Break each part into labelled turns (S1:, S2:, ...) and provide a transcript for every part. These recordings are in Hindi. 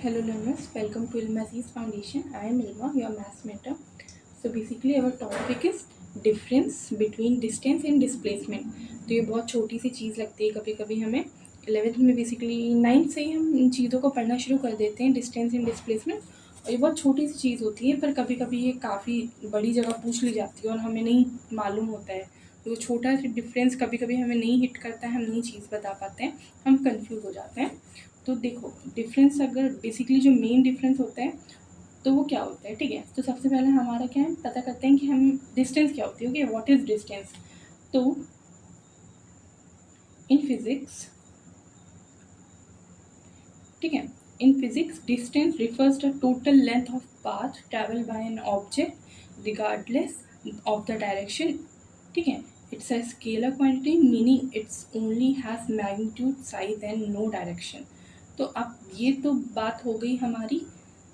S1: Hello learners, welcome to Ilmazi's Foundation. I am Ilma, your maths mentor. So basically our topic is difference between distance and displacement. तो ये बहुत छोटी सी चीज़ लगती है कभी कभी हमें 11th में, बेसिकली 9th से ही हम इन चीज़ों को पढ़ना शुरू कर देते हैं, डिस्टेंस एंड डिस्प्लेसमेंट। और ये बहुत छोटी सी चीज़ होती है, पर कभी कभी ये काफ़ी बड़ी जगह पूछ ली जाती है और हमें नहीं मालूम होता है। तो छोटा सा डिफरेंस कभी कभी हमें नहीं हिट करता है, हम नहीं चीज़ बता पाते हैं, हम कंफ्यूज हो जाते हैं। तो देखो डिफरेंस, अगर बेसिकली जो मेन डिफरेंस होता है तो वो क्या होता है, ठीक है। तो सबसे पहले हमारा क्या है, पता करते हैं कि हम डिस्टेंस क्या होती है। Okay, what is distance. तो इन फिजिक्स, ठीक है, in physics distance refers the total length of path travel by an object regardless of the direction, ठीक है। It's a scalar quantity meaning it's only has magnitude size and no direction. तो अब ये तो बात हो गई हमारी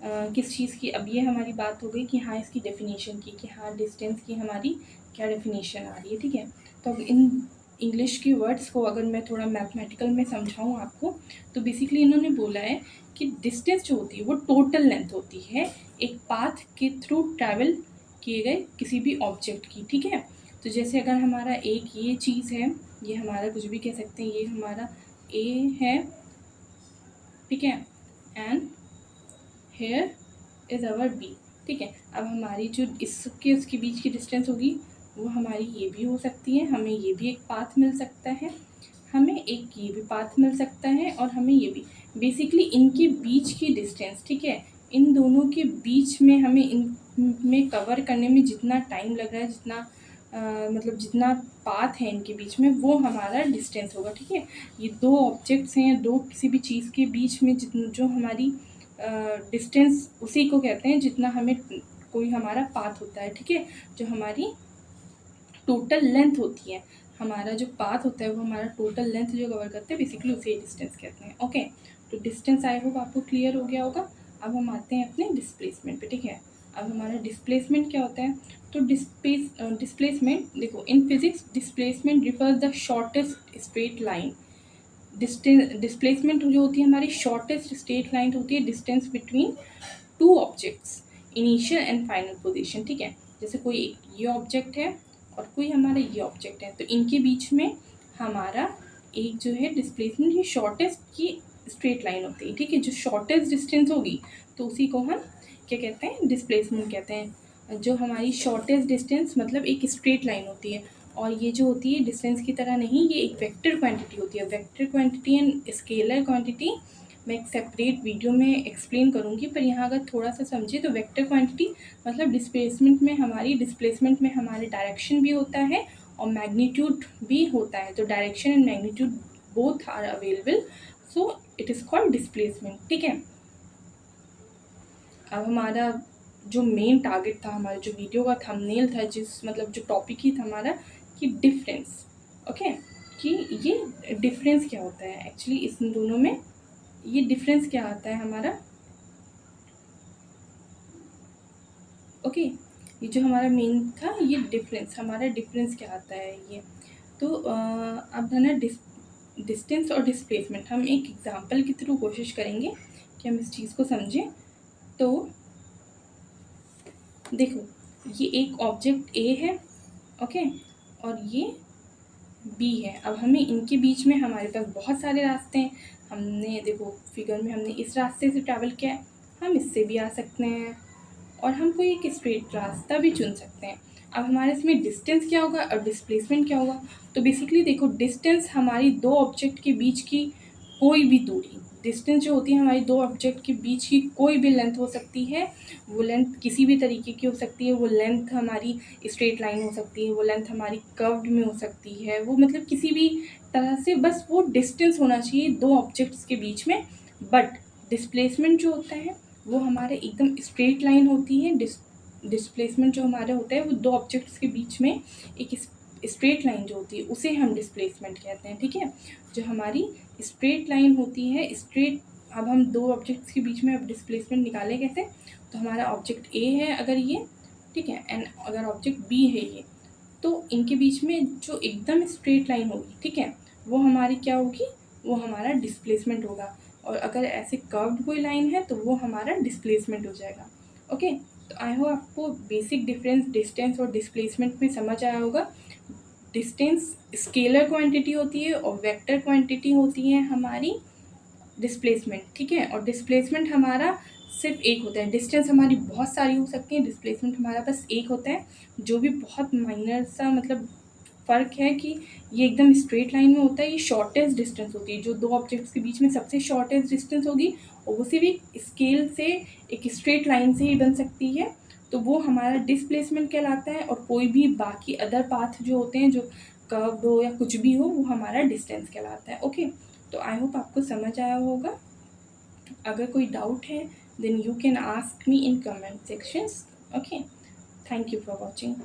S1: किस चीज़ की। अब ये हमारी बात हो गई कि हाँ इसकी डेफिनेशन की, कि हाँ डिस्टेंस की हमारी क्या डेफिनेशन आ रही है, ठीक है। तो अब इन इंग्लिश के वर्ड्स को अगर मैं थोड़ा मैथमेटिकल में समझाऊँ आपको, तो बेसिकली इन्होंने बोला है कि डिस्टेंस जो होती है वो टोटल लेंथ होती है एक पाथ के थ्रू ट्रैवल किए गए किसी भी ऑब्जेक्ट की, ठीक है। तो जैसे अगर हमारा एक ये चीज़ है, ये हमारा कुछ भी कह सकते हैं, ये हमारा ए है, ठीक है, and here is our B, ठीक है। अब हमारी जो इसके उसके बीच की डिस्टेंस होगी वो हमारी ये भी हो सकती है, हमें ये भी एक पाथ मिल सकता है, हमें एक ये भी पाथ मिल सकता है, और हमें ये भी। बेसिकली इनके बीच की डिस्टेंस, ठीक है, इन दोनों के बीच में हमें इनमें कवर करने में जितना टाइम लग रहा है, जितना मतलब जितना पाथ है इनके बीच में, वो हमारा डिस्टेंस होगा, ठीक है। ये दो ऑब्जेक्ट्स हैं, दो किसी भी चीज़ के बीच में जो हमारी डिस्टेंस, उसी को कहते हैं जितना हमें कोई हमारा पाथ होता है, ठीक है। जो हमारी टोटल लेंथ होती है, हमारा जो पाथ होता है वो हमारा टोटल लेंथ जो कवर करते हैं, बेसिकली उसे डिस्टेंस कहते हैं। ओके, तो डिस्टेंस आई होप आपको क्लियर हो गया होगा। अब हम आते हैं अपने डिस्प्लेसमेंट पे, ठीक है। अब हमारा डिस्प्लेसमेंट क्या होता है। तो डिस्प्लेसमेंट देखो, in physics displacement refers the shortest straight line. Displacement जो होती है हमारी शॉर्टेस्ट स्ट्रेट लाइन होती है distance between two objects initial and final position, ठीक है। जैसे कोई ये ऑब्जेक्ट है और कोई हमारा ये ऑब्जेक्ट है, तो इनके बीच में हमारा एक जो है डिस्प्लेसमेंट, ये शॉर्टेस्ट की स्ट्रेट लाइन होती है, ठीक है। जो शॉर्टेस्ट डिस्टेंस होगी तो उसी को हम क्या कहते हैं, डिस्प्लेसमेंट कहते हैं। जो हमारी शॉर्टेस्ट डिस्टेंस मतलब एक स्ट्रेट लाइन होती है, और ये जो होती है डिस्टेंस की तरह नहीं, ये एक वेक्टर क्वांटिटी होती है। Vector quantity and scalar quantity मैं एक सेपरेट वीडियो में एक्सप्लेन करूँगी, पर यहाँ अगर थोड़ा सा समझे तो वेक्टर क्वांटिटी मतलब डिस्प्लेसमेंट में हमारे डायरेक्शन भी होता है और मैग्नीट्यूड भी होता है। तो direction and magnitude both are available, so it is called displacement, ठीक है। अब हमारा जो मेन टारगेट था, हमारा जो वीडियो का थंबनेल था, जिस मतलब जो टॉपिक ही था हमारा, कि डिफरेंस, ओके, कि ये डिफरेंस क्या होता है एक्चुअली इस दोनों में, ये डिफरेंस क्या आता है हमारा। ओके, ये जो हमारा मेन था, ये हमारा डिफरेंस क्या आता है ये। तो अब है ना डिस्टेंस और डिस्प्लेसमेंट, हम एक एग्जांपल के थ्रू कोशिश करेंगे कि हम इस चीज़ को समझें। तो देखो, ये एक ऑब्जेक्ट ए है, ओके, और ये बी है। अब हमें इनके बीच में हमारे पास बहुत सारे रास्ते हैं। हमने देखो फिगर में हमने इस रास्ते से ट्रैवल किया है, हम इससे भी आ सकते हैं, और हम कोई एक स्ट्रेट रास्ता भी चुन सकते हैं। अब हमारे इसमें डिस्टेंस क्या होगा और डिस्प्लेसमेंट क्या होगा। तो बेसिकली देखो, डिस्टेंस हमारी दो ऑब्जेक्ट के बीच की कोई भी दूरी, डिस्टेंस जो होती है हमारी दो ऑब्जेक्ट के बीच की कोई भी लेंथ हो सकती है। वो लेंथ किसी भी तरीके की हो सकती है, वो लेंथ हमारी स्ट्रेट लाइन हो सकती है, वो लेंथ हमारी कर्व्ड में हो सकती है, वो मतलब किसी भी तरह से, बस वो डिस्टेंस होना चाहिए दो ऑब्जेक्ट्स के बीच में। बट डिस्प्लेसमेंट जो होता है वो हमारे एकदम स्ट्रेट लाइन होती है। डिस्प्लेसमेंट जो हमारे होता है वो दो ऑब्जेक्ट्स के बीच में एक स्ट्रेट लाइन जो होती है उसे हम डिस्प्लेसमेंट कहते हैं, ठीक है। जो हमारी स्ट्रेट लाइन होती है, स्ट्रेट, अब हम दो ऑब्जेक्ट्स के बीच में अब डिस्प्लेसमेंट निकालें कैसे। तो हमारा ऑब्जेक्ट ए है अगर ये, ठीक है, एंड अगर ऑब्जेक्ट बी है ये, तो इनके बीच में जो एकदम स्ट्रेट लाइन होगी, ठीक है, वो हमारी क्या होगी, वो हमारा डिस्प्लेसमेंट होगा। और अगर ऐसे कर्व्ड कोई लाइन है तो वो हमारा डिस्प्लेसमेंट हो जाएगा। ओके, तो आई होप आपको बेसिक डिफरेंस डिस्टेंस और डिस्प्लेसमेंट में समझ आया होगा। डिस्टेंस स्केलर क्वांटिटी होती है और वेक्टर क्वांटिटी होती है हमारी डिस्प्लेसमेंट, ठीक है। और डिस्प्लेसमेंट हमारा सिर्फ एक होता है, डिस्टेंस हमारी बहुत सारी हो सकती है, डिस्प्लेसमेंट हमारा बस एक होता है, जो भी बहुत माइनर सा मतलब फ़र्क है कि ये एकदम स्ट्रेट लाइन में होता है, ये शॉर्टेस्ट डिस्टेंस होती है, जो दो ऑब्जेक्ट्स के बीच में सबसे शॉर्टेस्ट डिस्टेंस होगी और वो सिर्फ एक स्केल से एक स्ट्रेट लाइन से ही बन सकती है, तो वो हमारा डिस्प्लेसमेंट कहलाता है। और कोई भी बाकी अदर पाथ जो होते हैं, जो कर्व्ड हो या कुछ भी हो, वो हमारा डिस्टेंस कहलाता है। ओके, तो आई होप आपको समझ आया होगा। अगर कोई डाउट है then you can ask me in comment sections. Okay, thank you for watching.